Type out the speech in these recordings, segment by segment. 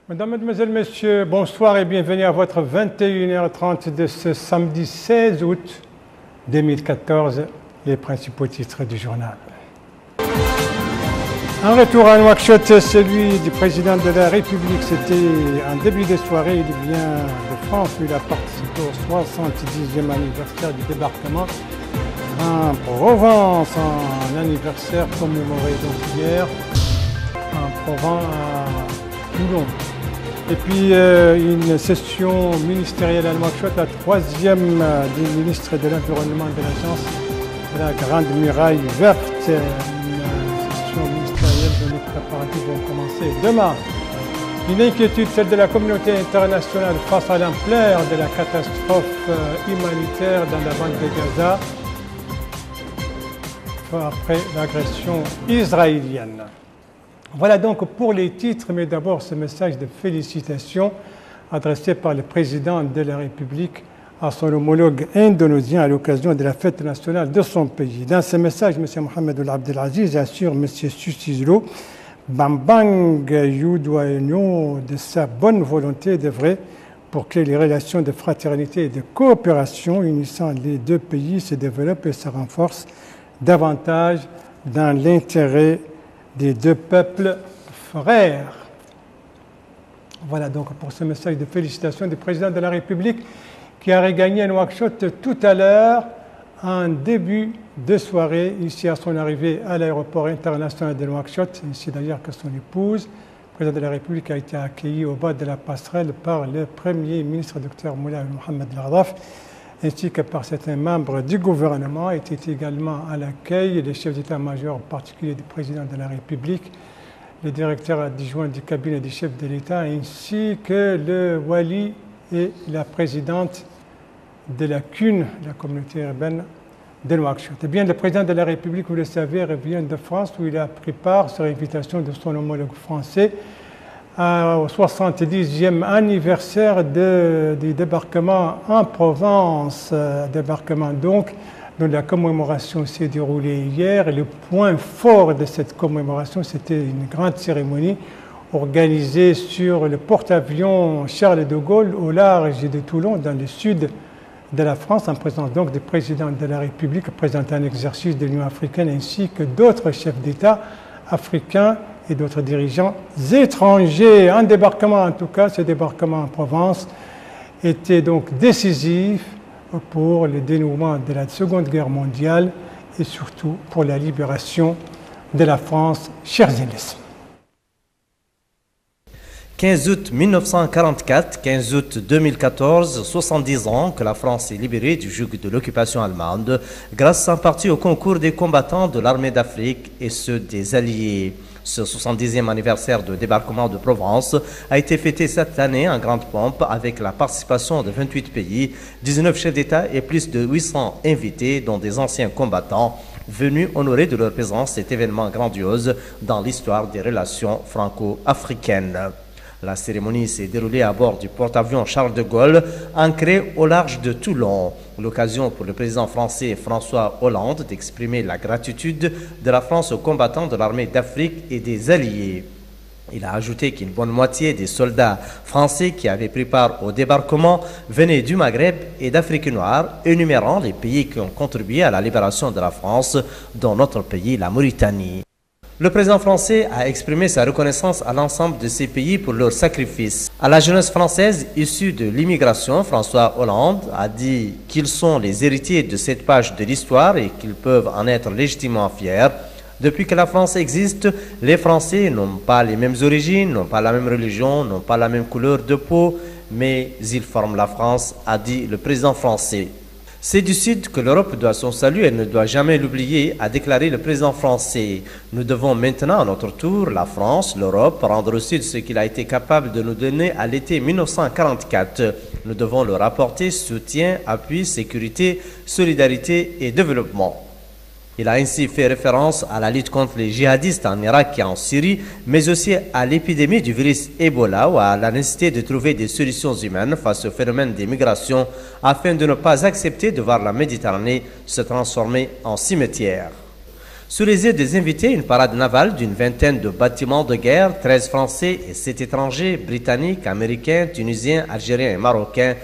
Mesdames, Mesdemoiselles, Messieurs, bonsoir et bienvenue à votre 21h30 de ce samedi 16 août 2014, les principaux titres du journal. Un retour à Nouakchott, celui du président de la République, c'était en début de soirée, il vient de France où il a participé au 70e anniversaire du débarquement en Provence, un anniversaire commémoré donc hier en Provence à Toulon. Et puis une session ministérielle à Nouakchott, la troisième des ministres de l'Environnement de l'Agence de la Grande Muraille Verte. Une session ministérielle dont les préparatifs vont commencer demain. Une inquiétude, celle de la communauté internationale face à l'ampleur de la catastrophe humanitaire dans la bande de Gaza après l'agression israélienne. Voilà donc pour les titres, mais d'abord ce message de félicitations adressé par le président de la République à son homologue indonésien à l'occasion de la fête nationale de son pays. Dans ce message, M. Mohamed Abdelaziz assure M. Susilo Bambang Yudhoyono de sa bonne volonté d'œuvrer pour que les relations de fraternité et de coopération unissant les deux pays se développent et se renforcent davantage dans l'intérêt des deux peuples frères. Voilà donc pour ce message de félicitations du président de la République qui a regagné Nouakchott tout à l'heure en début de soirée, ici à son arrivée à l'aéroport international de Nouakchott, ici d'ailleurs que son épouse, le président de la République, a été accueilli au bas de la passerelle par le Premier ministre Dr Moulay Mohamed Ladhaf, ainsi que par certains membres du gouvernement. Étaient également à l'accueil les chefs d'état-major, en particulier du président de la République, le directeur adjoint du cabinet du chef de l'État, ainsi que le wali et la présidente de la CUN, la communauté urbaine de Nouakchott. Eh bien, le président de la République, vous le savez, revient de France où il a pris part, sur invitation de son homologue français, au 70e anniversaire du débarquement en Provence, débarquement donc dont la commémoration s'est déroulée hier. Et le point fort de cette commémoration, c'était une grande cérémonie organisée sur le porte-avions Charles de Gaulle au large de Toulon, dans le sud de la France, en présence donc du président de la République, présentant un exercice de l'Union africaine, ainsi que d'autres chefs d'État africains et d'autres dirigeants étrangers. Un débarquement, en tout cas, ce débarquement en Provence était donc décisif pour le dénouement de la Seconde Guerre mondiale et surtout pour la libération de la France. Chers amis. 15 août 1944, 15 août 2014, 70 ans que la France est libérée du joug de l'occupation allemande, grâce en partie au concours des combattants de l'armée d'Afrique et ceux des Alliés. Ce 70e anniversaire de débarquement de Provence a été fêté cette année en grande pompe avec la participation de 28 pays, 19 chefs d'État et plus de 800 invités, dont des anciens combattants, venus honorer de leur présence cet événement grandiose dans l'histoire des relations franco-africaines. La cérémonie s'est déroulée à bord du porte-avions Charles de Gaulle, ancré au large de Toulon. L'occasion pour le président français François Hollande d'exprimer la gratitude de la France aux combattants de l'armée d'Afrique et des Alliés. Il a ajouté qu'une bonne moitié des soldats français qui avaient pris part au débarquement venaient du Maghreb et d'Afrique noire, énumérant les pays qui ont contribué à la libération de la France, dont notre pays, la Mauritanie. Le président français a exprimé sa reconnaissance à l'ensemble de ces pays pour leur sacrifice. À la jeunesse française issue de l'immigration, François Hollande a dit qu'ils sont les héritiers de cette page de l'histoire et qu'ils peuvent en être légitimement fiers. Depuis que la France existe, les Français n'ont pas les mêmes origines, n'ont pas la même religion, n'ont pas la même couleur de peau, mais ils forment la France, a dit le président français. C'est du Sud que l'Europe doit son salut, elle ne doit jamais l'oublier, a déclaré le président français. Nous devons maintenant, à notre tour, la France, l'Europe, rendre au Sud ce qu'il a été capable de nous donner à l'été 1944. Nous devons leur apporter soutien, appui, sécurité, solidarité et développement. Il a ainsi fait référence à la lutte contre les djihadistes en Irak et en Syrie, mais aussi à l'épidémie du virus Ebola ou à la nécessité de trouver des solutions humaines face au phénomène des migrations afin de ne pas accepter de voir la Méditerranée se transformer en cimetière. Sous les yeux des invités, une parade navale d'une vingtaine de bâtiments de guerre, 13 Français et 7 étrangers, Britanniques, Américains, Tunisiens, Algériens et Marocains,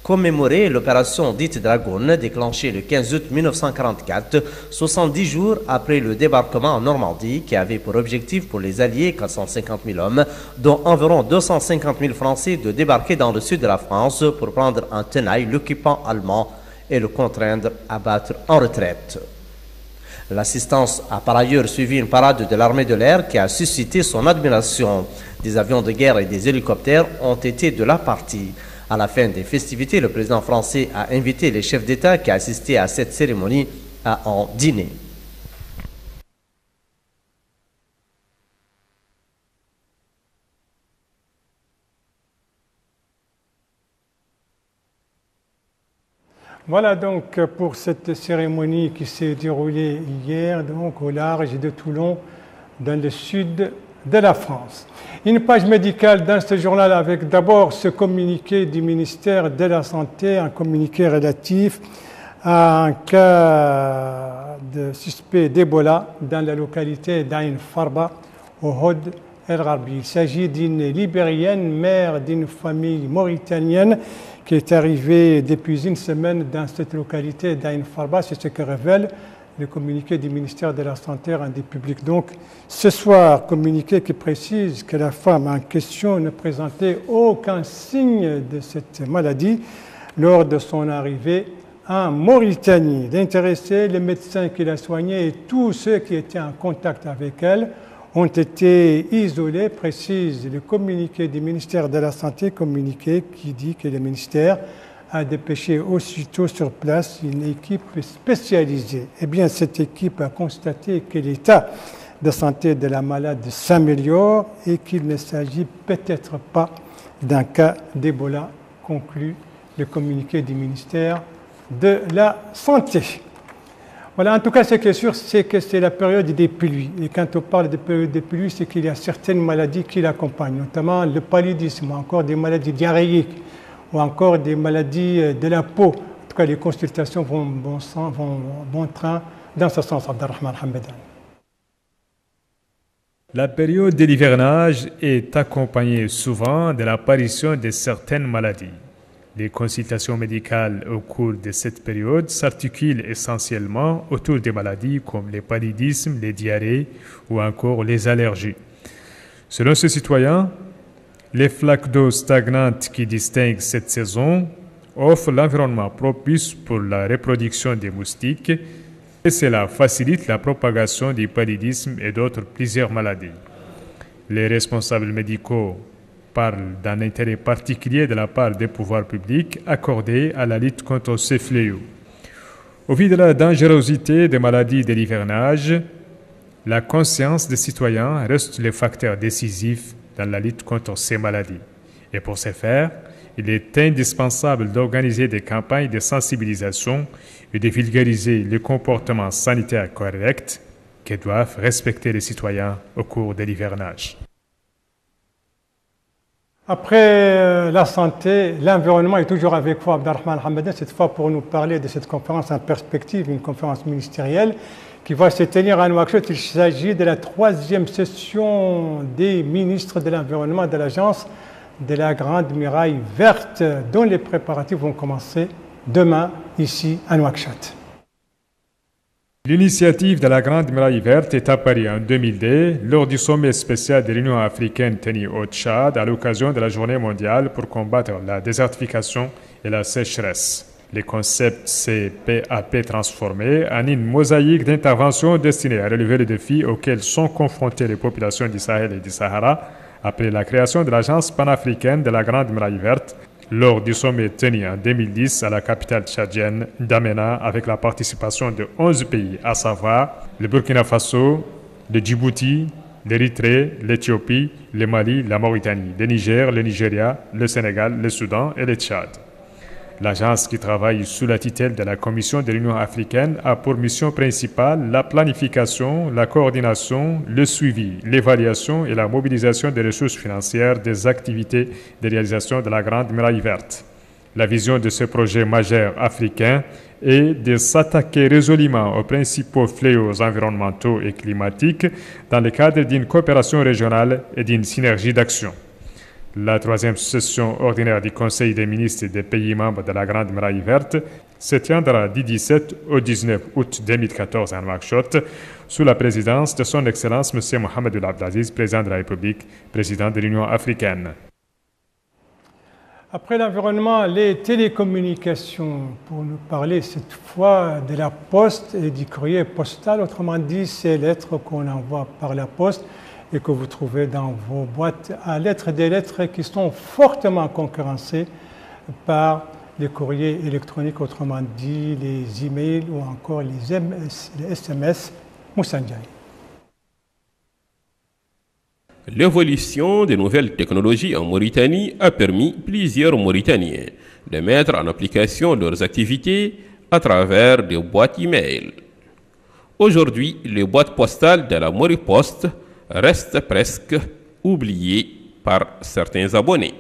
commémorait l'opération dite Dragoon, déclenchée le 15 août 1944, 70 jours après le débarquement en Normandie, qui avait pour objectif pour les Alliés 450 000 hommes, dont environ 250 000 Français, de débarquer dans le sud de la France pour prendre en tenaille l'occupant allemand et le contraindre à battre en retraite. L'assistance a par ailleurs suivi une parade de l'armée de l'air qui a suscité son admiration. Des avions de guerre et des hélicoptères ont été de la partie. À la fin des festivités, le président français a invité les chefs d'État qui assistaient à cette cérémonie à en dîner. Voilà donc pour cette cérémonie qui s'est déroulée hier donc au large de Toulon, dans le sud de la France. Une page médicale dans ce journal avec d'abord ce communiqué du ministère de la Santé, un communiqué relatif à un cas de suspect d'Ebola dans la localité d'Ain Farba, au Hod El Gharbi. Il s'agit d'une Libérienne, mère d'une famille mauritanienne, qui est arrivée depuis une semaine dans cette localité d'Ain Farba. C'est ce que révèle le communiqué du ministère de la Santé rendu public. Donc, ce soir, communiqué qui précise que la femme en question ne présentait aucun signe de cette maladie lors de son arrivée en Mauritanie. L'intéressé, les médecins qui la soignaient et tous ceux qui étaient en contact avec elle ont été isolés, précise le communiqué du ministère de la Santé, communiqué qui dit que le ministère a dépêché aussitôt sur place une équipe spécialisée. Eh bien, cette équipe a constaté que l'état de santé de la malade s'améliore et qu'il ne s'agit peut-être pas d'un cas d'Ebola, conclut le communiqué du ministère de la Santé. Voilà, en tout cas, ce qui est sûr, c'est que c'est la période des pluies. Et quand on parle de période des pluies, c'est qu'il y a certaines maladies qui l'accompagnent, notamment le paludisme, ou encore des maladies diarrhéiques, ou encore des maladies de la peau. En tout cas, les consultations vont bon train dans ce sens, Abdelrahman Hamdan. La période de l'hivernage est accompagnée souvent de l'apparition de certaines maladies. Les consultations médicales au cours de cette période s'articulent essentiellement autour des maladies comme les paludismes, les diarrhées ou encore les allergies. Selon ce citoyen, les flaques d'eau stagnantes qui distinguent cette saison offrent l'environnement propice pour la reproduction des moustiques et cela facilite la propagation du paludisme et d'autres plusieurs maladies. Les responsables médicaux parlent d'un intérêt particulier de la part des pouvoirs publics accordé à la lutte contre ces fléaux. Au vu de la dangerosité des maladies de l'hivernage, la conscience des citoyens reste le facteur décisif dans la lutte contre ces maladies. Et pour ce faire, il est indispensable d'organiser des campagnes de sensibilisation et de vulgariser les comportements sanitaires corrects que doivent respecter les citoyens au cours de l'hivernage. Après la santé, l'environnement est toujours avec vous, Abdelrahman Hamdan, cette fois pour nous parler de cette conférence en perspective, une conférence ministérielle qui va se tenir à Nouakchott. Il s'agit de la 3e session des ministres de l'environnement de l'agence de la Grande Muraille Verte, dont les préparatifs vont commencer demain ici à Nouakchott. L'initiative de la Grande Muraille Verte est apparue en 2002 lors du sommet spécial de l'Union africaine tenu au Tchad à l'occasion de la Journée mondiale pour combattre la désertification et la sécheresse. Le concept s'est peu à peu transformé en une mosaïque d'interventions destinées à relever les défis auxquels sont confrontées les populations du Sahel et du Sahara après la création de l'Agence panafricaine de la Grande Muraille Verte lors du sommet tenu en 2010 à la capitale tchadienne d'Amena avec la participation de 11 pays, à savoir le Burkina Faso, le Djibouti, l'Érythrée, l'Éthiopie, le Mali, la Mauritanie, le Niger, le Nigeria, le Sénégal, le Soudan et le Tchad. L'agence qui travaille sous la tutelle de la Commission de l'Union africaine a pour mission principale la planification, la coordination, le suivi, l'évaluation et la mobilisation des ressources financières des activités de réalisation de la Grande Muraille Verte. La vision de ce projet majeur africain et de s'attaquer résolument aux principaux fléaux environnementaux et climatiques dans le cadre d'une coopération régionale et d'une synergie d'action. La troisième session ordinaire du Conseil des ministres des pays membres de la Grande Muraille Verte se tiendra du 17 au 19 août 2014 à Nouakchott, sous la présidence de son Excellence M. Mohamed Ould Abdelaziz, président de la République, président de l'Union africaine. Après l'environnement, les télécommunications, pour nous parler cette fois de la poste et du courrier postal, autrement dit ces lettres qu'on envoie par la poste et que vous trouvez dans vos boîtes à lettres, des lettres qui sont fortement concurrencées par les courriers électroniques, autrement dit les emails ou encore les SMS. Moussa Ndiaye. L'évolution des nouvelles technologies en Mauritanie a permis plusieurs Mauritaniens de mettre en application leurs activités à travers des boîtes e-mail. Aujourd'hui, les boîtes postales de la Mauripost restent presque oubliées par certains abonnés.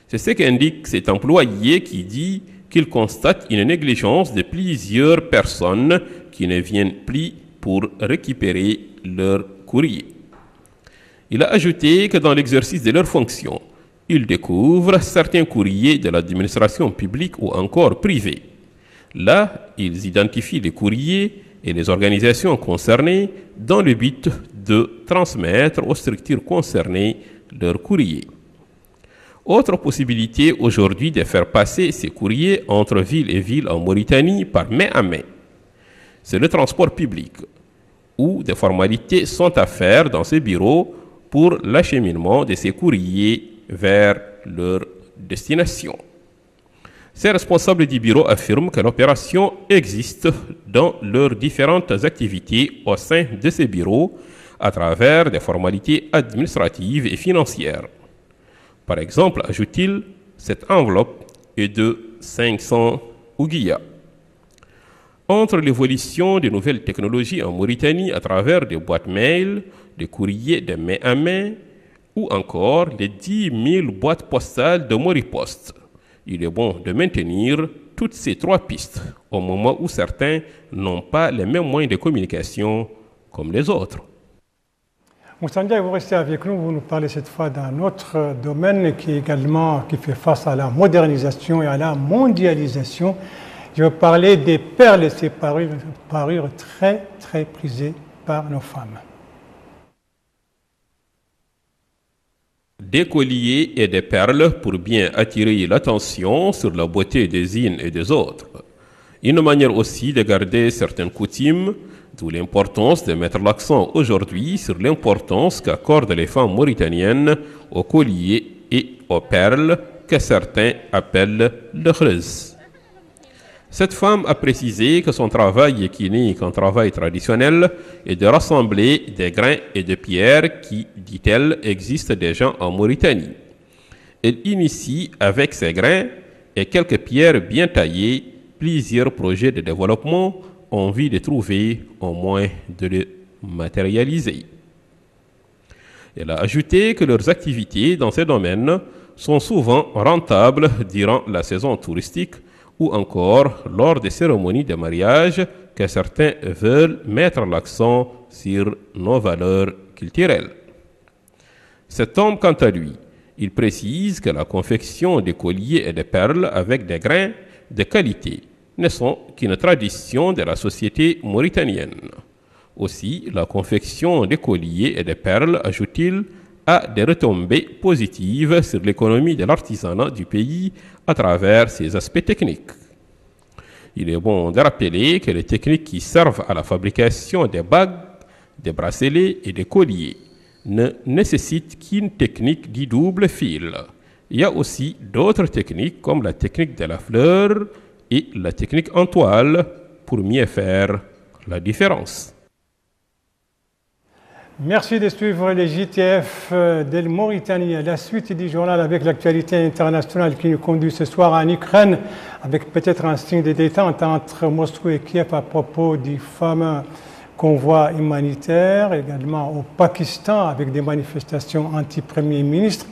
C'est ce qu'indique cet employé qui dit qu'il constate une négligence de plusieurs personnes qui ne viennent plus pour récupérer leur courrier. Il a ajouté que dans l'exercice de leurs fonctions, ils découvrent certains courriers de l'administration publique ou encore privée. Là, ils identifient les courriers et les organisations concernées dans le but de transmettre aux structures concernées leurs courriers. Autre possibilité aujourd'hui de faire passer ces courriers entre ville et ville en Mauritanie par main à main, c'est le transport public, où des formalités sont à faire dans ces bureaux pour l'acheminement de ces courriers vers leur destination. Ces responsables du bureau affirment que l'opération existe dans leurs différentes activités au sein de ces bureaux à travers des formalités administratives et financières. Par exemple, ajoute-t-il, cette enveloppe est de 500 ouguiyas. Entre l'évolution des nouvelles technologies en Mauritanie à travers des boîtes mail, des courriers de main à main ou encore les 10 000 boîtes postales de Mauripost, il est bon de maintenir toutes ces trois pistes au moment où certains n'ont pas les mêmes moyens de communication comme les autres. Moussa Ndiaye, vous restez avec nous, vous nous parlez cette fois d'un autre domaine qui fait face à la modernisation et à la mondialisation. Je veux parler des perles et ces parures très, très prisées par nos femmes. Des colliers et des perles pour bien attirer l'attention sur la beauté des unes et des autres. Une manière aussi de garder certaines coutumes, d'où l'importance de mettre l'accent aujourd'hui sur l'importance qu'accordent les femmes mauritaniennes aux colliers et aux perles que certains appellent le khreuz. Cette femme a précisé que son travail est qui n'est qu'un travail traditionnel et de rassembler des grains et de pierres qui, dit-elle, existent déjà en Mauritanie. Elle initie avec ces grains et quelques pierres bien taillées plusieurs projets de développement en vue de trouver au moins de les matérialiser. Elle a ajouté que leurs activités dans ces domaines sont souvent rentables durant la saison touristique ou encore lors des cérémonies de mariage que certains veulent mettre l'accent sur nos valeurs culturelles. Cet homme, quant à lui, il précise que la confection des colliers et des perles avec des grains de qualité ne sont qu'une tradition de la société mauritanienne. Aussi, la confection des colliers et des perles, ajoute-t-il, a des retombées positives sur l'économie de l'artisanat du pays à travers ses aspects techniques. Il est bon de rappeler que les techniques qui servent à la fabrication des bagues, des bracelets et des colliers ne nécessitent qu'une technique du double fil. Il y a aussi d'autres techniques comme la technique de la fleur et la technique en toile pour mieux faire la différence. Merci de suivre les JTF de Mauritanie. La suite du journal avec l'actualité internationale qui nous conduit ce soir en Ukraine, avec peut-être un signe de détente entre Moscou et Kiev à propos du fameux convoi humanitaire, également au Pakistan avec des manifestations anti-premier ministre,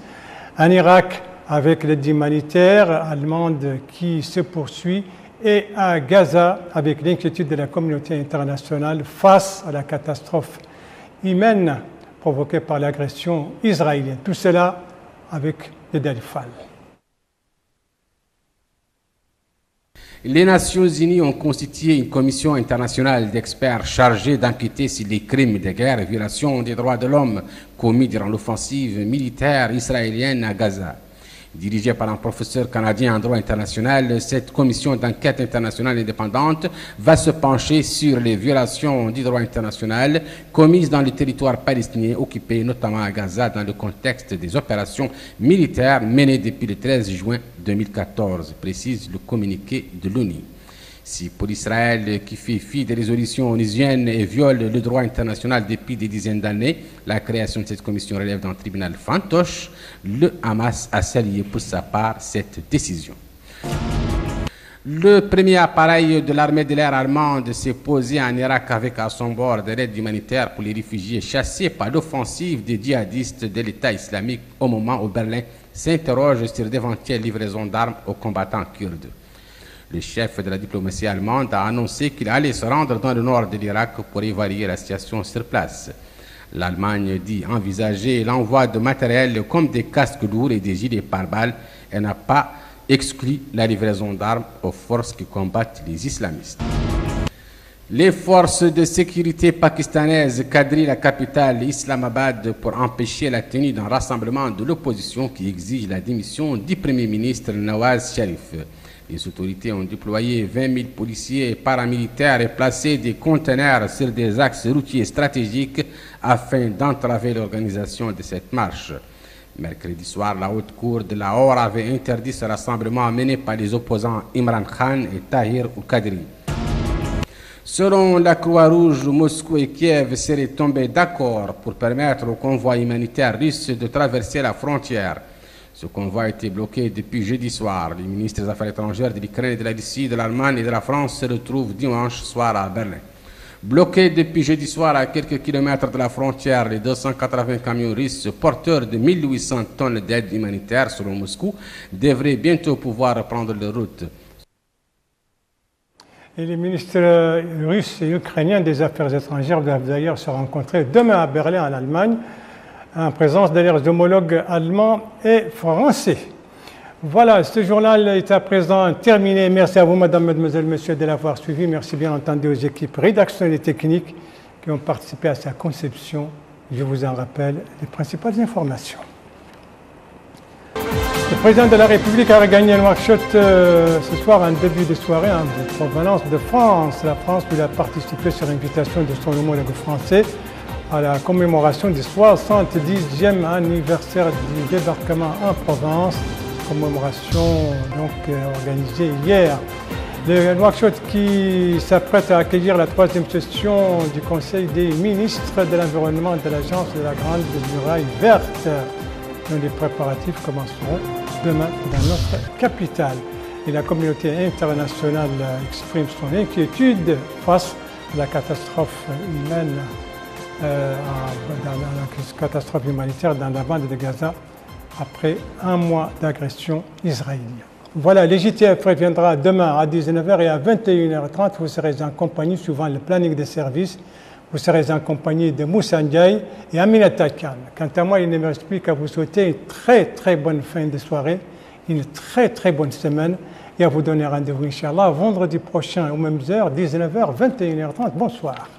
en Irak avec l'aide humanitaire allemande qui se poursuit et à Gaza avec l'inquiétude de la communauté internationale face à la catastrophe humaine provoquée par l'agression israélienne. Tout cela avec les Dalifal. Les Nations Unies ont constitué une commission internationale d'experts chargée d'enquêter sur les crimes de guerre et violations des droits de l'homme commis durant l'offensive militaire israélienne à Gaza. Dirigée par un professeur canadien en droit international, cette commission d'enquête internationale indépendante va se pencher sur les violations du droit international commises dans le territoire palestinien occupé, notamment à Gaza, dans le contexte des opérations militaires menées depuis le 13 juin 2014, précise le communiqué de l'ONU. Si pour Israël, qui fait fi des résolutions onusiennes et viole le droit international depuis des dizaines d'années, la création de cette commission relève d'un tribunal fantoche, le Hamas a salué pour sa part cette décision. Le premier appareil de l'armée de l'air allemande s'est posé en Irak avec à son bord de l'aide humanitaire pour les réfugiés chassés par l'offensive des djihadistes de l'État islamique au moment où Berlin s'interroge sur d'éventuelles livraisons d'armes aux combattants kurdes. Le chef de la diplomatie allemande a annoncé qu'il allait se rendre dans le nord de l'Irak pour évaluer la situation sur place. L'Allemagne dit envisager l'envoi de matériel comme des casques lourds et des gilets pare-balles et n'a pas exclu la livraison d'armes aux forces qui combattent les islamistes. Les forces de sécurité pakistanaises quadrillent la capitale Islamabad pour empêcher la tenue d'un rassemblement de l'opposition qui exige la démission du Premier ministre Nawaz Sharif. Les autorités ont déployé 20 000 policiers et paramilitaires et placé des conteneurs sur des axes routiers stratégiques afin d'entraver l'organisation de cette marche. Mercredi soir, la haute cour de Lahore avait interdit ce rassemblement mené par les opposants Imran Khan et Tahir Al-Qadri. Selon la Croix-Rouge, Moscou et Kiev seraient tombés d'accord pour permettre au convoi humanitaire russe de traverser la frontière. Ce convoi a été bloqué depuis jeudi soir. Les ministres des Affaires étrangères de l'Ukraine, de la Russie, de l'Allemagne et de la France se retrouvent dimanche soir à Berlin. Bloqués depuis jeudi soir à quelques kilomètres de la frontière, les 280 camions russes porteurs de 1800 tonnes d'aide humanitaire selon Moscou devraient bientôt pouvoir reprendre leur route. Et les ministres russes et ukrainiens des Affaires étrangères doivent d'ailleurs se rencontrer demain à Berlin, en Allemagne, en présence de leurs homologues allemands et français. Voilà, ce journal est à présent terminé. Merci à vous, mesdames, mesdemoiselles, messieurs, de l'avoir suivi. Merci bien entendu aux équipes rédactionnelles et techniques qui ont participé à sa conception. Je vous en rappelle les principales informations. Le président de la République a regagné Nouakchott ce soir en début de soirée en provenance de France. La France lui a participé sur invitation de son homologue français à la commémoration du 70e anniversaire du débarquement en Provence, commémoration donc organisée hier. Le Nouakchott qui s'apprête à accueillir la 3e session du Conseil des ministres de l'Environnement de l'Agence de la Grande Muraille Verte, dont les préparatifs commenceront demain dans notre capitale. Et la communauté internationale exprime son inquiétude face à la catastrophe humaine, dans la catastrophe humanitaire dans la bande de Gaza après un mois d'agression israélienne. Voilà, les JTF reviendra demain à 19h et à 21h30. Vous serez en compagnie, suivant le planning des services, vous serez en compagnie de Moussa Ndiaye et Aminata Khan. Quant à moi, il ne me reste plus qu'à vous souhaiter une très bonne fin de soirée, une très bonne semaine et à vous donner rendez-vous, Inch'Allah, vendredi prochain aux mêmes heures, 19h, 21h30. Bonsoir.